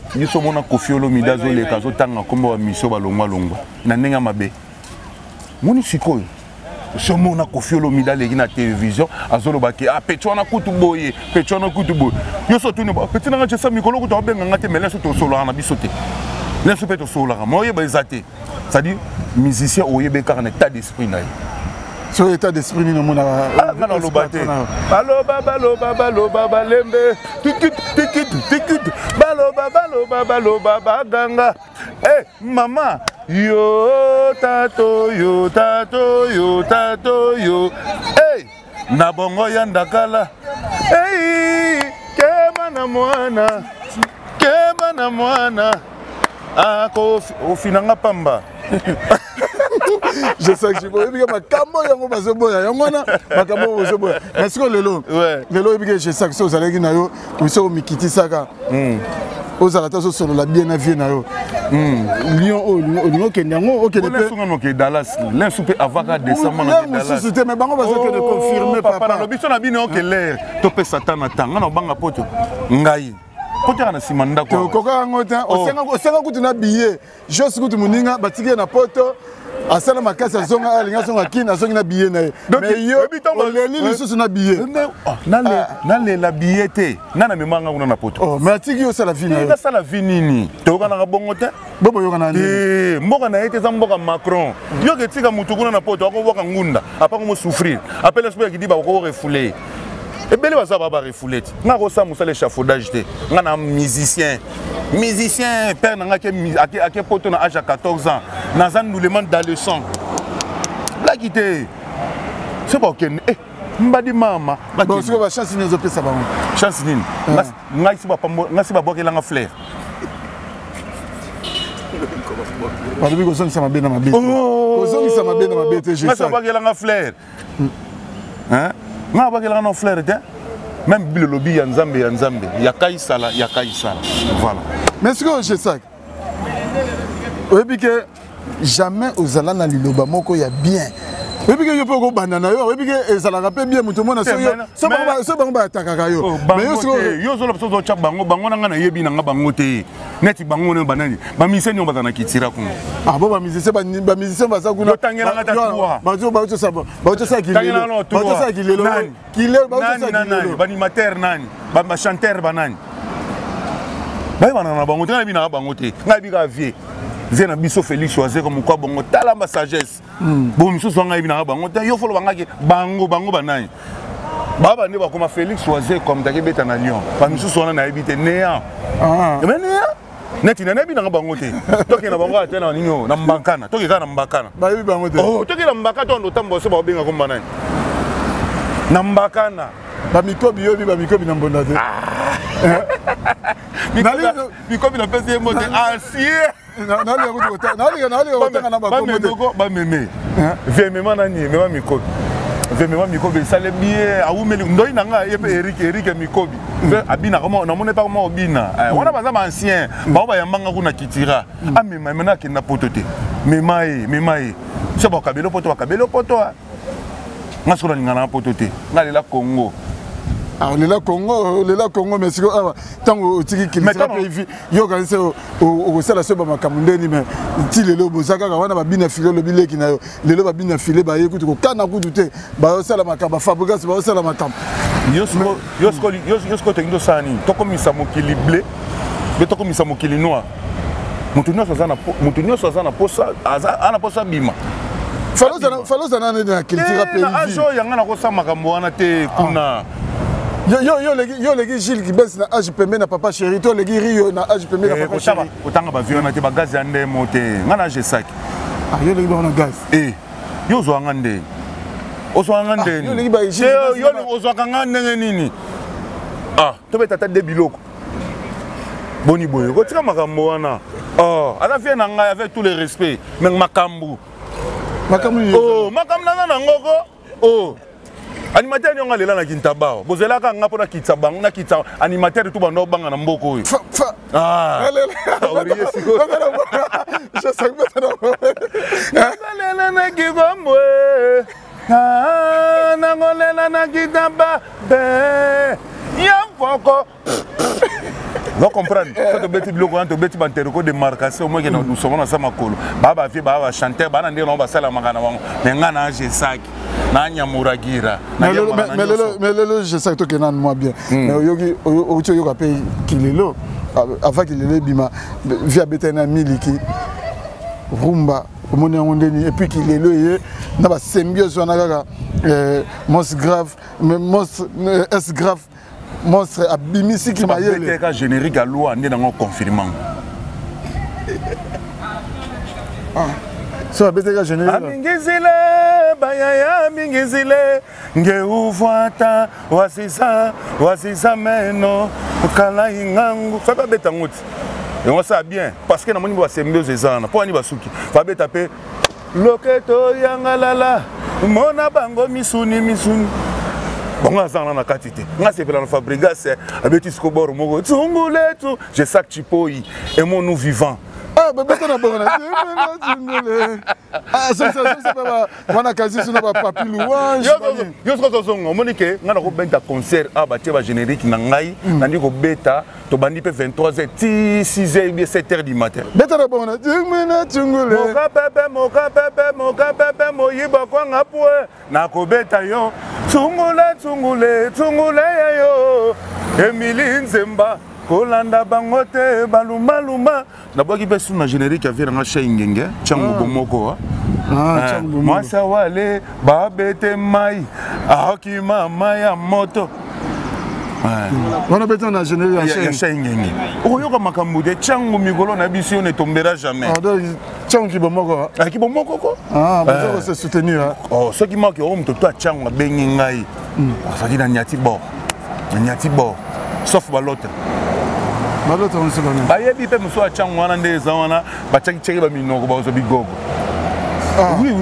S1: Koffi Olomide zo le kazo tanga kombo wa miso balongwa na nenga mabe moni sikoyo somo na Koffi Olomide legi na télévision azoloba ke ah petwa na kutu boye yo so tuni ba petit na ngata mikolo kutu benga ngate mele so to solo na bisote leso peto solo ga moye ba ezate c'est-à-dire musicien oyebe car un état d'esprit na
S2: sur l'état d'esprit ni mona
S1: ngana lobate baloba balembe tikit baloba ganga eh mama yo tato yo eh na bongo ya ndakala eh kema na mwana ako ofinanga pamba.
S2: Je sais que je vais ma cambo yango bazoboya yangona makambo bazoboya mais siko lelo ebike je sais que vous allez na yo biso mikiti saka ozala taso solo la bien avié na yo lion o kenyango o kene
S1: pe songa ke Dallas l'un soupe avaka décembre na Dallas
S2: c'était mais bango bazo que de confirmer papa
S1: na lobiso na bino ke l'air to pe satana tanga na banga poto ngai poto na simanda ko
S2: koko ngota osenga kutu na billet jos kutu muninga batike na poto asala makasi azonga alinga songa kina azongi na billet na ye mais yo oleli lisusu na billet
S1: na la billet te na memanga kuna na poto
S2: oh mais atiki yo sala vini
S1: na sala vini ni to kana bongo te
S2: bobo yo kana
S1: ni mboka na ete za mboka Macron yo ke tika mutu kuna na poto akoboka ngunda apa ko souffrir appelle sport ki di ba ko refouler et belle baza ba refouler nga ko sa musala échafaudage te nga na musicien père nanga ke poto na âge à 14 ans nazan nous demande dans le sang blaguité c'est pas ok eh mbadi mama
S2: bon c'est quoi chance ni zopesa ba
S1: chance nini nga si ba bokela nga fleur
S2: Pardon, ko zongi sama bena mabete ko zongi sama bena mabete je sais
S1: nga bokela nga fleur hein nga bokela nga fleur te même le lobby ya nzambe ya kaisala voilà
S2: mais ce que je sais oui que jamais aux alana liloba moko ya bien oui que yo poko banana yo oui que ezala rapé bien mutu mona so bango ba atakaka yo mais
S1: yo zo lo cha bango na nga na yebi na nga bango te neti bango ne banani ba miseni on na kitira ku
S2: ah bon ba musicien ba sa kuna
S1: tangela nga tatwa
S2: ba sa kilelo
S1: ba animateur nani ba chanteur banani ba na bango te na bi na bango te nga bi ka vie Zena biso Félix choisir comme quoi bongo tala ma sagesse bon miso songa ibina bango te yo folo bangaki bango banani baba ne ba comme Félix choisir comme ta kebeta na Lyon ba miso songa na ibite néant mais néant neti na nebi na bango te toki na bango atena ninyo na mbakana toki kana mbakana
S2: ba yebi bango te
S1: oh toki na mbakana to ndo tambo so ba benga comme banani na mbakana
S2: ba mikobi yo bi ba mikobi na mbonda te
S1: mikobi na pese mote acier mikobi sale bien awumeli ndoi nanga yepe Eric mikobi abina kama na mone pas comment obina wana baza ba ancien ba ba yambanga kuna kitira amema mena kina potote memai c'est ba kabelo poto ngasura ngana potote ngalela Congo
S2: ah le Congo mais c'est quoi tango tiki qui pays yo quand c'est au sala so ba makamundeni mais ti lelo bozaka wana ba bina filé le bileki na yo lelo ba bina filé ba yekuti ko kana kudute ba sala makamba fabrication ba sala makamba yosko tekindo sani tokomisa mokili blé be tokomisa mokili noir mutu nyoso azana posa ana posa bima faloza na na culture pays
S1: ajo yanga na ko sa makambo wana te kuna
S2: yo legi Gilles qui baisse na âge pembe na papa chéri to legi Rio na âge pembe na papa chéri
S1: otanga ba viona te ba gaz ya ndemo te ngana je saki
S2: yo legi ba na gaz
S1: yo zo ngande
S2: yo legi ba Gilles
S1: yo ozo ngande nini to beta ta de biloko boni boye ko tika makambo wana ala vie na ngai avec tout le respect mais makambu na ngoko animateur nyonga lela na kintabao bozela ka ngapo na kitsabango na kitsa animateur tu bando banga na mboko oyo oriye siko
S2: je sais pas
S1: lela na kibomwe na ngolela na kitamba be yamfoko vous comprenez quand tu beti biloko quand tu beti bantereko de marcation moi que nous sommes dans ça makolo baba vie baba chanteur bana ndiro ba sala makana wango menga na je saki na nyamuragira
S2: mais lelo je sais que nan moi bien mais yogi ocho yoga pe kilelo avant kilelo bima via betena miliki rumba omoni yango ndeni et puis qu'il est loye na ba symbiose wana kaka monstre grave monstre S grave monstre abimisi ki mayele
S1: ka générique à loi ndé nango confirmant
S2: so abeteka générique
S1: amingizile bayaya mingizile ngeufuata wasisa meno kala ingangu fa beta ngoti et on ça bien parce que na moni ba symbiose ezana po ani basuki fa beta pe loketo yangalala mona bango misuni bonga zana na katite nga sepela na fabrigas abeti skobor moko tunguletu je sac chipoi et mon nous vivant.
S2: Ah, mais maintenant, ça on a quasi sur notre papier louange.
S1: Yo on monique, on a un concert à bâtir un générique nangai, nandi ko beta, to bandi pe 23h, 6h, 7h du matin.
S2: Maintenant, bon, on a dit,
S1: moka pepe, moyiba kwa ngapwe, na ko beta yo, tungule yo, Emily Nzemba. Kolanda bangote baluma na boki besu na générique avait nga Shengenge changu bomoko
S2: changu
S1: moi ça wale babete mai aoki mama ya moto
S2: on a besoin na générique
S1: Shengenge oyo ka makambu de changu migolo na biso ne tombera jamais
S2: changu bomoko
S1: ko
S2: besoin se soutenir
S1: ce qui manque o mto to changu bengi ngai ça dit na nyati bo sauf balote bayebi pe muso achangu wana ndeza wana bachaki cheki ba minoko bazo bigogo oui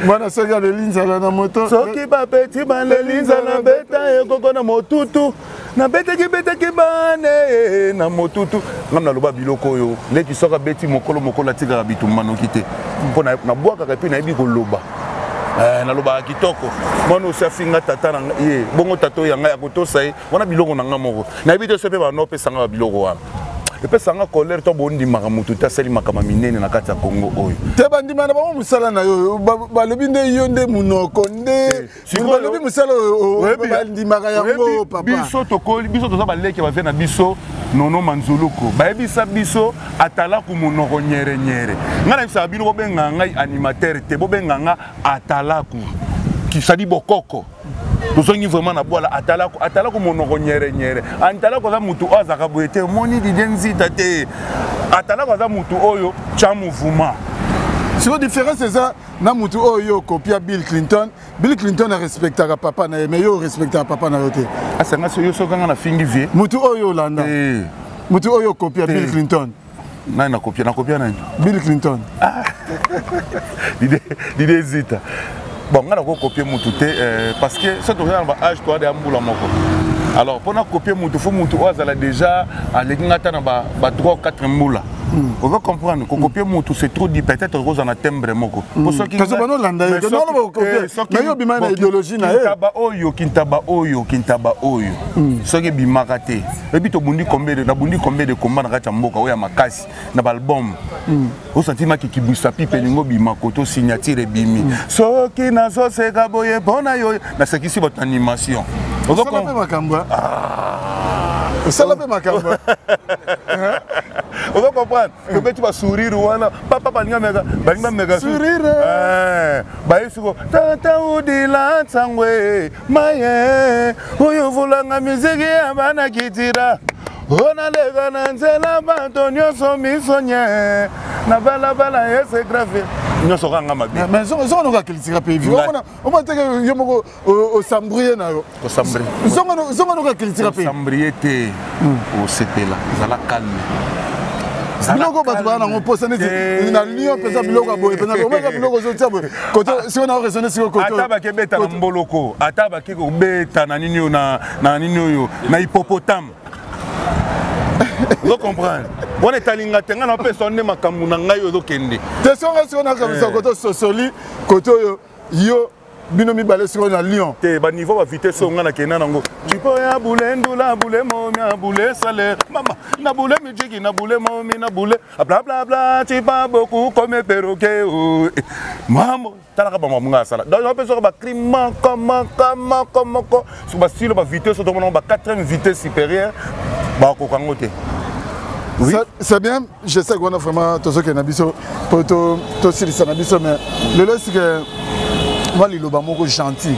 S2: Mwana soki alelinzala na moto
S1: soki bapeti balelinzala beta ekoko na motutu na beteki bane na motutu ngam na loba biloko oyo leki soka beti mokolo atikaka bitumba noki te mpo na bwakaka mpe nayebi koloba naloba kitoko mwana osafinga tata na ye bongo tato yanga ya kotosa ye wana biloko na nga moko nayebi te so mpe banopesanga babiloko wana epesanga kolere to bondimaka motu te asali makama minene na kati ya Kongo oyo
S2: te bandima na bango mosala na yo balobi nde yo nde munoko nde balobi mosala oyo bandimaka yango papa
S1: biso toza baleki bavie na biso nono manzuluku bayebisa biso atalaku monoko nyere ngai nayebisaka bino bobenga ngai animateur te bobenga nga atalaku kisadi bokoko tozongi vraiment na boala atalaku monoko nyere atalaku za mutu azaka boye te moni didie nzita te atalaku za mutu oyo cha mouvement.
S2: Sur différence c'est ça na mutu oyo copia Bill Clinton a respectaka papa na mais yo respectaka papa na yo te
S1: asanga so yo sokanga na fingi vie
S2: mutu oyo landa mutu oyo copia Bill Clinton
S1: na copia na
S2: Bill Clinton
S1: didie nzita. Bon, on a copié mon tout parce que ça doit être un âge toi de amboula moko. Alors pour copier mon tout, faut mon tout a déjà à l'égata na ba 3 ou 4 moula. On va comprendre que copier mon tout c'est trop dit peut-être rose en timbre moko. Pour ceux qui
S2: parce que non landa non mais yo bima na idéologie na
S1: kintaba oyo ceux qui bimaka te et puis to bundi combien de combats na kati mboka oya makasi na album au sentiment qui kibusa pipe lingo bima koto signature bimi soki na so se kaboye bona yo na sekisi votre animation
S2: on va comprendre makamba ça la makamba
S1: on va comprendre que tu vas sourire wana papa balinga mega
S2: sourire
S1: bayesuko tata udila tsangwe maye oyo volanga miziki ya bana kitira ona lega na nzela bato nyonso misonye na balabala yese grave nyonso kanga mabi
S2: mais zo no ka kritika pe vi o ma teke yo moko o sambrier na yo
S1: o sambrier
S2: zo no ka kritika pe
S1: sambrier te o sepela zala calme
S2: biloko bato bana ngo posa neti na lion pesa biloko boye pesa ko biloko zo tia boye koto si on a raisonné sur koto
S1: ata bakebeta na mboloko ata bakeko beta na nini na nini oyo na hippopotame. Vous comprenez? On est à l'Ingatenga, on peut sonner ma camouna, yo kende.
S2: T'es sûr que si on a comme ça, koto sosoli, koto yo binomi balé sur un lion.
S1: Te ba niveau va vitesse on a kena nango. Tu peux ya boule ndula boule momi ya boule salaire. Maman, na boule musique na boule momi na boule. Bla bla bla, tu pas beaucoup comme perroquet. Maman, talaka ba mamunga sala. Donc on peut sur ba crime comment sur ba style ba vitesse on ba 4e vitesse supérieure. Ba ko kangote. Oui.
S2: C'est bien, je sais qu'on a vraiment tout ce que Nabiso, pour tout ce que Nabiso, mais le reste, c'est que moi, il est gentil.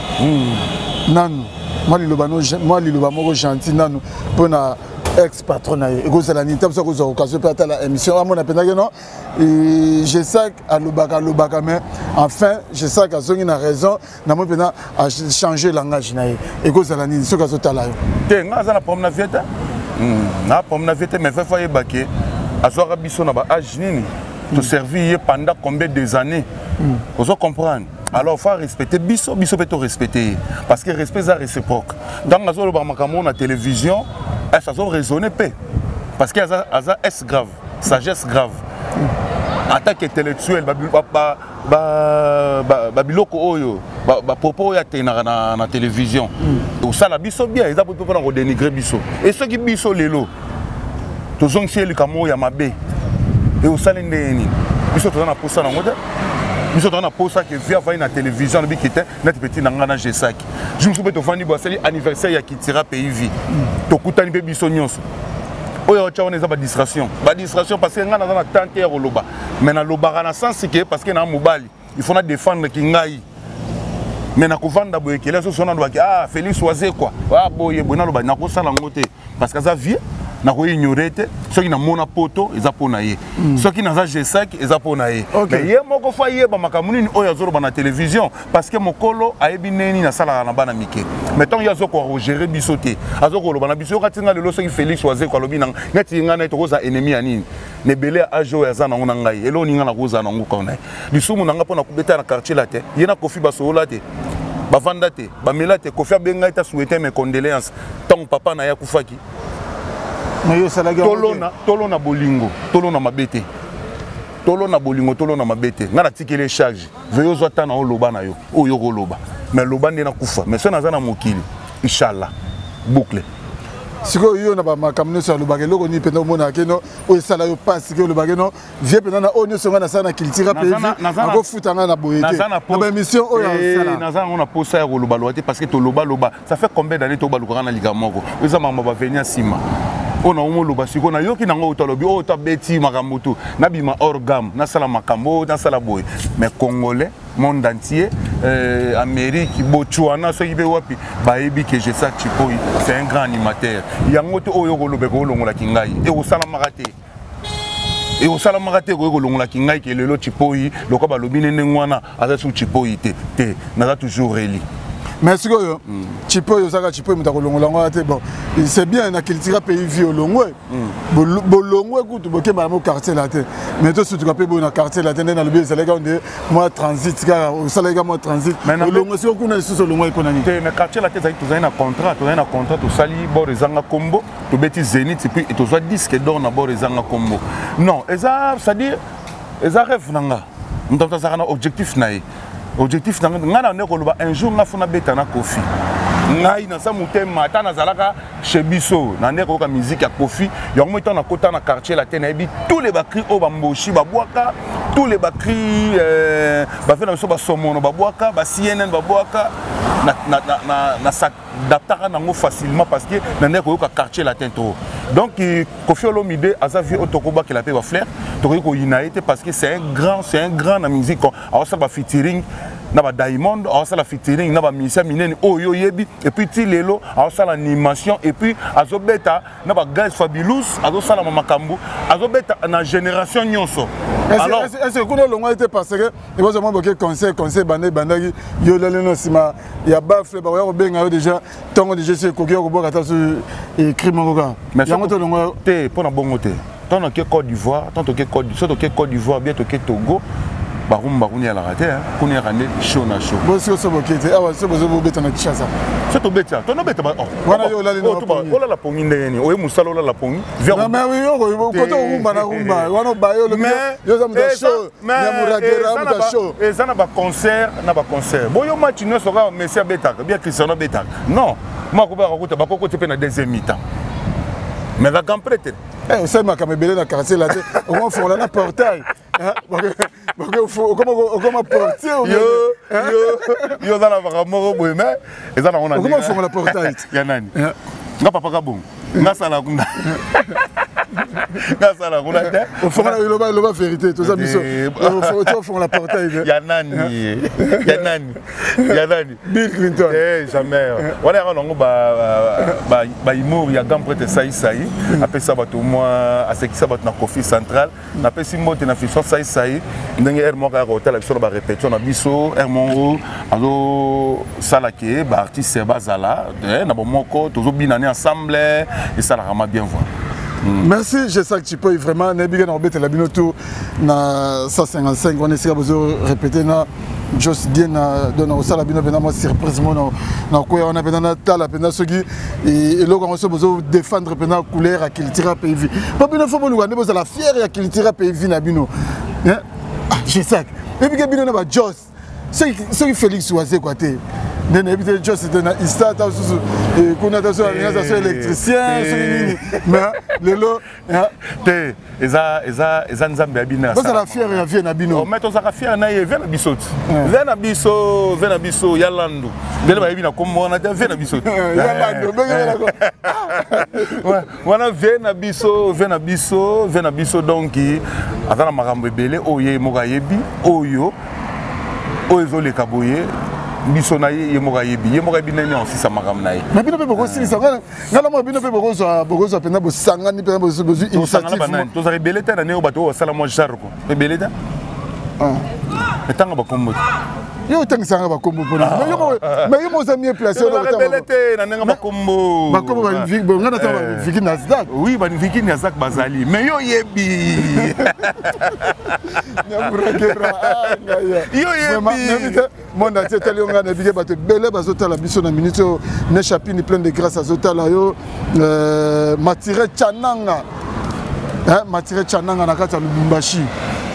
S2: Non, moi, il est gentil. Non, pour na ex-patron, et que c'est la nita, ça que occasion de faire l'émission. À mon appel, non, et je sais à l'Obaka, mais enfin, je sais qu'à Zongi a raison, n'a pas à changer le langage. Et que c'est la nita, ça que c'est là.
S1: T'es la promenade viette. Na promenade viette, mais fait faire baquer. À Zora Bisso na ba âge nini. Tu servis pendant combien des années? Vous comprendre. Alors il faut respecter Bisso peut te respecter parce que respect est réciproque. Dans la zone de la télévision, ça doit raisonner parce qu'il y a S grave, sagesse grave. Attaque intellectuelle, biloko oyo, propos ya na la télévision. Tout ça la Bisso bien, ils ont pas dénigrer Bisso. Et ceux qui Bisso lelo, tous ont si le camo ya mabe. Et au salon de Bisso tu as pour ça dans mode. Nous sommes pour ça que via voir la télévision qui était notre petit nangana G5. Je me souviens de vendre boisseli anniversaire qui tira pays vie. To kutani be bisonyos. Oyo cha on est ba distraction. Ba distraction parce que ngana na tante ya loba. Mais na loba na sens que parce que na mobali, il faut na défendre ki ngai. Mais na kovanda boye kele so sona doki ah Félix Oisé quoi. Ah boye bona loba na ko sala ngote parce que ça vie na ko ignorer te ceux qui na mona poto eza pona ye ceux qui na za G5 eza pona ye mais ye moko fa ye ba makamuni oyo azoro ba na télévision parce que mokolo ayebi neni na sala na bana mike mettons ya zo ko gérer bisoté azoko lo bana biso ka tinga lelo soki Félix Oisé ko lobi na ngati ngana to koza ennemi ya nini ne belé ajo ya za na ngona ngai elo ninga na koza na nguka na lisumu na ngapo na kubeta na quartier la te ye na kofi ba so la te bavanda te bamela te kofi abenga ta souhaiter mes condoléances ton papa na ya kufaki tolona bolingo tolona mabete tolona bolingo tolona mabete ngana tikele charge veyo zota na oloba na yo oyo koloba mais loba ndena kufa mais so naza na mokili inshallah boucle
S2: siko yo na ba makamne so lobake loko ni pena mona keno o sala yo passe que lobake no vie pena na onyo so ngana sana kilitira pe ako futa ngana boyete na ba mission o ya sala
S1: na za on a posa ya koloba loba parce que to loba ça fait combien d'années to ba luka na liga moko eza mama ba venir sima on a un loba siko na yoki nango utalobi o ta beti makamutu na bima orgam na sala makambo na sala boy mais congolais monde entier Amérique Botswana so yibe wapi baebi que je sais Chipoi c'est un grand animateur yango to oyo kolobe ko longola kingai e o sala marate et au salamagate ko longola kingai ke lelo Chipoi loko ba lobi nene ngwana aza su Chipoi te na toujours reli.
S2: Merci yo Chipoi osaka Chipoi mutako longola ngwa te bon c'est bien na culture pays vie olongwe bolongwe kutu boke ba mo quartier la te mais to surtout pe bo na quartier la te na lobi salega onde moi transit ka salega moi transit olongwe so kuna so olongwe ko nani
S1: te mais quartier la te za to za na contrat to sali bord ezanga kombo to beti Zénith et puis to zo disque d'or na bord ezanga kombo non eza c'est-à-dire eza rêve nanga mutata za na objectif nae objectif ngana ne ko loba un jour nga funa beta na Kofi ngai na sa mutema ata na zalaka chez biso na ndeko ka musique ya Kofi yango mito na kota na quartier la te na ebi tous les bakri o bamboshi babwaka tous les bakri ba fait na so ba somono babwaka ba CNN babwaka na s'adaptera nango facilement parce que na ndeko ka quartier la tento donc Kofi Olomide azavi otokoba que la pe ba flair to ko united parce que c'est un grand na musique alors ça ba featuring na ba Diamond alors ça la featuring na ba Misia Minene oyo yebi et puis tilelo alors ça l'animation et puis azobeta na ba Guys Fabulous azo sala makambu azobeta na génération nyonso alors
S2: est-ce que kuna longo était parce que il faut vraiment que conseil bandaki yo lelo no sima ya bafle ba yo benga yo déjà tongo déjà c'est ko ko boka ta écrit mongoka yango to longo
S1: te pona bongo te tant que Côte d'Ivoire tant que Côte d'Ivoire bientôt que Togo barumba kunia la raté hein kunia rande show na show
S2: bo so bokete awa so bozo beta na Kinshasa
S1: so to beta to no beta ba
S2: wana yo la lino
S1: o la pongi ndeni o musala o la pongi
S2: non mais oui yo ko to rumba na rumba wana ba yo le yo za muda show ya muragera muda show
S1: et ça na ba concert bo yo match no so ka Messi beta bien Cristiano beta non moi ko ba ko ba ko te pe na deuxième mi-temps mais la grand prêtre
S2: c'est ma camébélé na quartier là on faut la portail comment porter
S1: yo dans la vraiment boy mais et ça on a
S2: comment faut la portail
S1: ya nani nga papa ka bon nga sala kuna Grâce à la roulade.
S2: Au fond, il va vérité. Tout ça, au fond, la portail.
S1: Yanani.
S2: Bill Clinton.
S1: Jamais. On est en humour, il y a grand prêtre Saï. Après ça, moi, à ce qui ça va na Kofi Central. Après si moi, tu as fait ça Saï. Ndenge Hermon a hôtel avec sur la répétition na biso Hermon alo salake artiste bazala na bomoko tozo binane ensemble et ça la rama bien voir.
S2: Merci, je sais que tu peux vraiment Nebiga na obete la binoto na 155 on essaie de répéter na Jos bien na dona osala bino pena moi surprise mo na ko on a pena na tala pena soki et là on se besoin défendre pena couleur à culture pays vie. Pas bino faut bonu ne la fière à culture pays vie na bino. Hein? Je sais. Et puis bino na ba Jos. C'est Félix Oisé quoi té. N'habite Jos c'était na Ista ta sous et qu'on a dans organisation électricien mais le lot
S1: té eza nzambe abina
S2: ça la fière ya vie na bino
S1: mais to za fière na ye vena bisot vena biso yalandu ndele ba yebina comme on a vena bisot
S2: yalandu bengela ko
S1: ouais wana vena biso donc azana makambo ebele oye moka yebi oyo ezole kaboye biso na ye moka yebi nene aussi sa makam na ye
S2: mais bino pe boko silisa ngala mo bino pe boko zo pena bo sangani pena bo initiative
S1: to za rebele ta na ne obato o sala mo jarko rebele ta etanga ba kombo
S2: yo tangisanga ba kombo pona mais yo mo za mieux placé
S1: o rebele te na nenga ba kombo
S2: ba viki bo ngana ta viki Nasdaq
S1: oui ba viki Nasdaq bazali mais yo yebi yo yebi
S2: monde entier tali on ngana bige bato belé bazota la biso na minute ne chapini plein de grâce azota la yo matire chananga matire chananga na kata Lubumbashi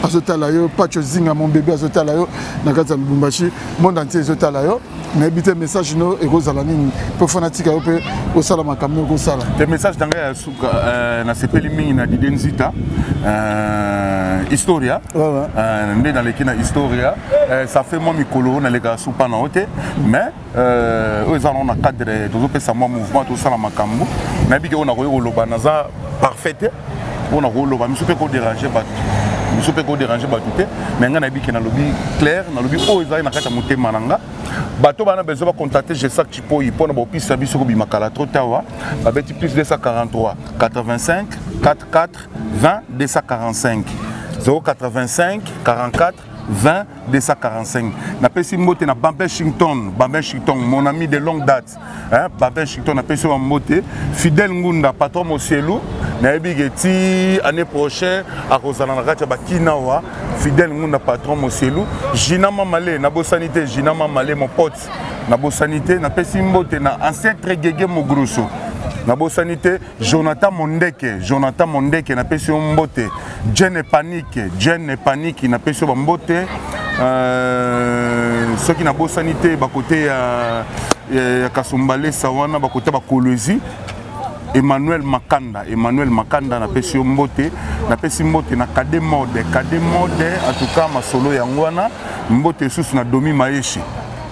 S2: azota la yo Pacho Zinga mon bébé azota la yo na kata Lubumbashi monde entier azota la yo na ebite message no e kozala nini po fanatique yo pe osala makambo ko sala
S1: te message danga suka na sepeli mingi na Didenzita Historia ndé dans l'équipe na Historia ça fait moi mikolo na lega supa na hote mais ils ont un cadre toujours que ça moi mouvement tout ça la makambo na biki on a koyo loba naza parfait on a koyo loba mi soupe ko déranger ba mi soupe ko déranger ba tout mais ngana biki na lobby clair na lobby o ezali na kata motema nanga bato bana besoin ba contacter je sais que tu peux y pona ba pisa biso ko bimakala trop tawa ba beti plus 243 85 44 20 245 085 44 20 245. Na pesi mbote na Bambin Shington, mon ami de longue date. Hein, Bambin Shington na pesi mbote, Fidèle Ngunda, patron Mosielou, na ebigeti année prochaine à Rosalana Racha Bakinawa, Fidèle Ngunda patron Mosielou, Gina Mamale, na Bosanité, Gina Mamale mon pote, na Bosanité, na pesi mbote na ancien Trégégé Mogruso. Na Bosanité, Jonathan Mondeke na pesi mbote, Jen Panique na pesi mbote, ceux qui na Bosanité ba côté ya Kasumbale Sawana ba côté ba Kolwezi, Emmanuel Makanda na pesi mbote na Kade Mode en tout cas ma solo ya ngwana mbote sous na Domi Maeshi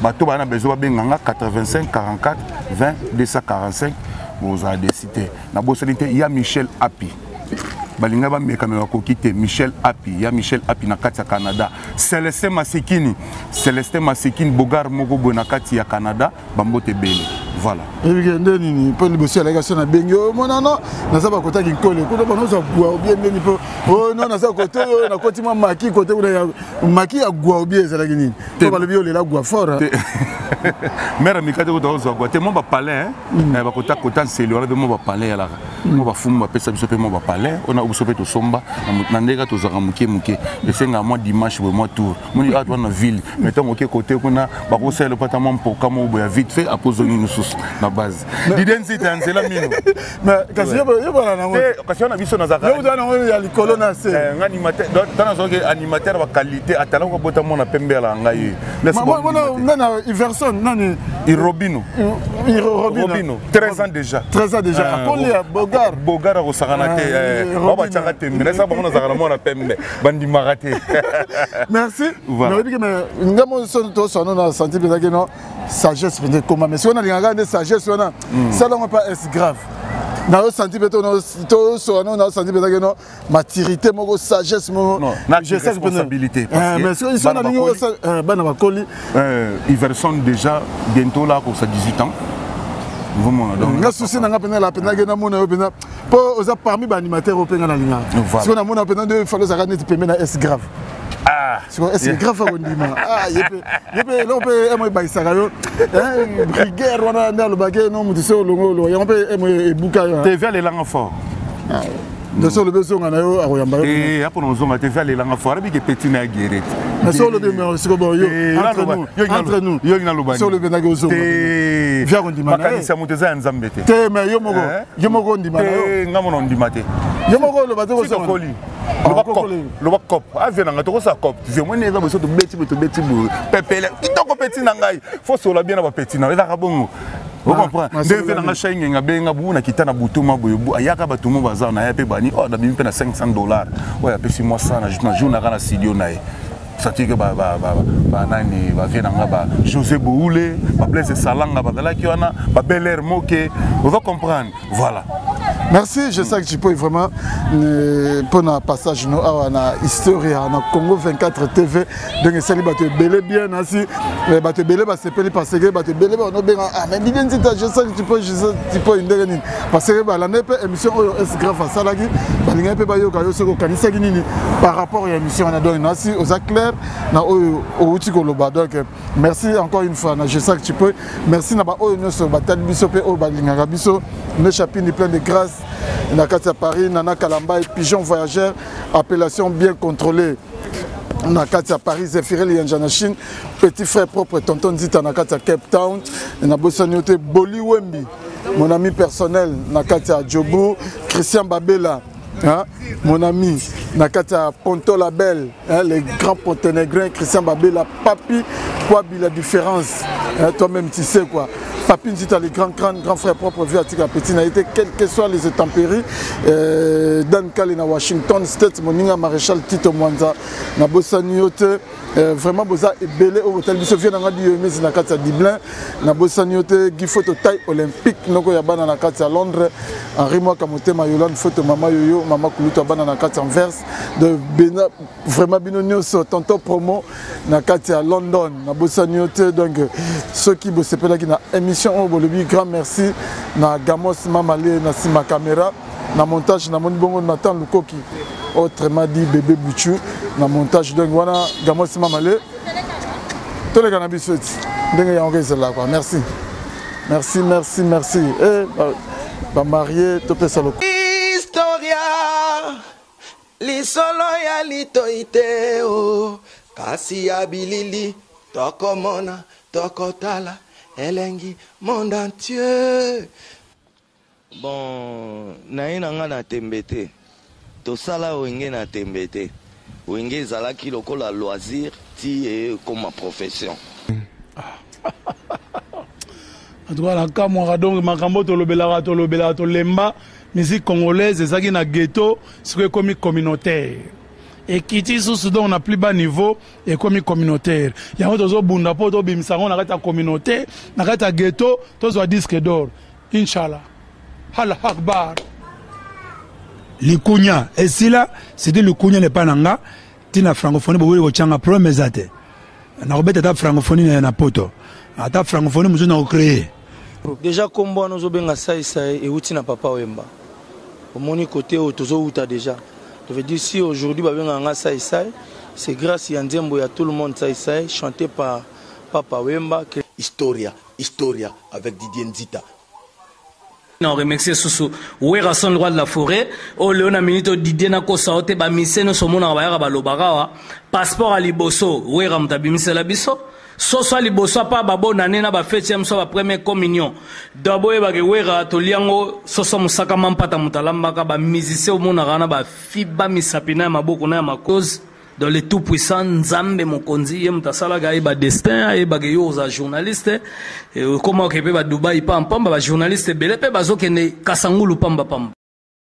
S1: bato bana besoin benganga 85 44 20 245 vous avez décidé na Bosanité il y a Michel Api balinga ba mekamela kokite Michel Api na kati ya Canada Celestin Masikini Bogar moko bo na kati ya Canada bambote bele voilà
S2: et ndeni pour libosser la gation na bengo monana na saba kota ki kole ko ba no za gwa bien ndeni po oh non na sa koto na koti ma maki kote kuna maki ya gwa bien za la gini to ba le bio le la gwa fort
S1: mère mikate ko za gwa te mo ba palais ba kota nseli wala be mo ba palais ya la mo ba fumu ba pesa biso pe mo ba palais ona biso pe to somba na ndeka to zaka muke esenga moi dimanche bo moi tour moni atwa na ville mettons moke côté kuna ba ko sele pata mo mpoka mo boya vite fait apose ni na base Didenzita nzela mino
S2: mais kasi yo bana na
S1: kasi on a biso na zaka
S2: yo dana ngo ya likolo na se
S1: animateur dans zoke animateur ba qualité atala ko bota mo na pembe la ngai
S2: na Iverson nani
S1: Robino 13 ans déjà
S2: appelé
S1: Bogar ko sakana te baba chaka te mais ça ba na zaka mo na pembe bandi marate
S2: merci mais dit que ngamo sono na santé peut-être non sagesse peut-être comment mais si on a regardé sagesse on a ça n'est pas grave na senti beto no to so na senti beto no maturité moko sagesse moko
S1: je sais responsabilité
S2: mais ils sont na lingo bana bakoli
S1: Iverson déjà bientôt là pour sa 18 ans vraiment donc
S2: na souci na ngapena la pena gena mona pena po oza parmi ba animateur openga na linga parce que na mona pena de falo za net pembe na S grave c'est grave à Gondima. Yepé l'opé moi baisaka yo. Brigade wana na lo bagé non mutise olongo yo pe moi buka yo.
S1: TV les langues fort.
S2: De so le beso ngana yo akoyamba yo.
S1: Hapo nozonga TV les langues fort abi ke petit na guérite.
S2: Mais so le be mais c'est bon yo entre nous.
S1: Yo ngina lo bagé.
S2: So le be na go zo. Via Gondima.
S1: Makanisa muteza nzambete.
S2: Te mais yo moko ndima yo.
S1: Ngamono ndimate.
S2: Yo moko lo bato zo
S1: koli. Le cop avien nga to sa cop je moi neza beso to beti pepele kitoko petit na ngai faut sola bien na petit na eza ka bongo vous comprenez devez na chaine nga benga buna kitana butuma boyo ayaka batumo baza na ya pe bani oh da bimi pe na $500 oya pesi moi ça na jour na kana studio na sati que ba nani ba vient nga ba José Boulé ba Blaise Salanga ba la ki wana ba Bel Air Moke vous va comprendre voilà.
S2: Merci, je sais que tu peux vraiment pour un passage na Historia na Congo 24 TV donc c'est bato belé bien ainsi bato belé ba sepeli parce que bato belé ba no benga ah mais bien dit je sais que tu peux indegani parce que ba la nepe émission est grave à salagi ba linga pe ba yo ka yo soko kanisa nini par rapport à émission na donc ainsi aux clair na o uti ko loba donc merci encore une fois na je sais que tu peux merci na ba o nyoso ba tali biso pe o ba linga biso ne chapini plein de grâce. Nakati à Paris, Nana Kalamba et Pigeon Voyageur, appellation bien contrôlée. Nakati à Paris, Zéphirel Yanjanachine, petit frère propre, tonton Zita Nakati à Cape Town, Nabossanyote Boli Wembi, mon ami personnel, Nakati à Djobo, Christian Babela. Hein? Mon ami, Nakati à Ponto Label, hein? Les grands ponténégrins, Christian Babela, Papi, quoi la différence, hein? Toi-même tu sais quoi. Papi Nzita, les grands frères propres via Tika Petit Naïté, quelles que soient les intempéries, Dan Kalina Washington State, Moninga Maréchal Tito Mwanza, Nabossaniote, vraiment Boza et Belé au hôtel Bissofia Nangadi Yomez Nakati à Dublin, Nabossaniote, Guy Photo Taille Olympique, Noko Yabana Nakati à Londres, Henri Moa Kamote Mayolan, Photo Mama Yoyo, Mama Kuluto Abana Nakati en Verse, de Bena, vraiment Binonios, Tonto Promo, Nakati à London, Nabossaniote, donc ceux qui bossent là qui na émission au Bolobi, grand merci na Gamos Mamale na Sima Caméra na montage na Moni Bongo Nathan Lukoki autrement dit bébé Bouchou na montage donc voilà Gamos Mamale tous les cannabis ndenge ya ngeza là quoi merci et ba marié to pesa loko
S4: Historia li solo ya litoite o kasi ya bilili tokomona tokotala elengi monde entier. Bon, naïna na tembete. To sala wenge na tembete. Wenge zala ki lokola loisir ti et comme ma profession.
S5: En tout cas la kamwa donc makambo to lobela to lemba musique congolaise ezaki na ghetto c'est comme communautaire. Et qui dit sous on a plus bas niveau et comme communautaire. Il y a d'autres bunda po to bimsango na kata communauté, na kata ghetto, to zo disque d'or. Inshallah. Allah Akbar. Le Kounya, et si là, c'était le Kounya n'est pas nanga, tina francophonie bo wele ko changa problème zate. Na robeta ta francophonie na poto. Ata francophonie muzo na créer.
S4: Déjà kombo no zo benga sai et uti na papa Wemba. Au moni côté o tozo uta déjà. Je veux dire, si aujourd'hui, c'est grâce à Ndiembo et à tout le monde, chanté par Papa Wemba.
S6: Historia avec Didier Nzita.
S7: On remercie Soussou. Ouera son roi de la forêt. Oh, Léona Minito Didier Nako Saote, Bamise, no Somona Bayara Balobarawa. Passeport à Liboso. Ouera Mtabimise la biso. Soso liboso pa babo nanena ba fetiam so ba première communion dabo e ba gewera to liango soso musaka mampata mutalamba ka ba musicien omona kana ba fiba misapina maboko na makoz dans le tout puissant Nzambe mokonzi ye mutasala ga ba destin e ba geyo za journaliste comment ke pe ba Dubai pam pam ba journaliste bele pe ba zo kene kasangulu pamba pam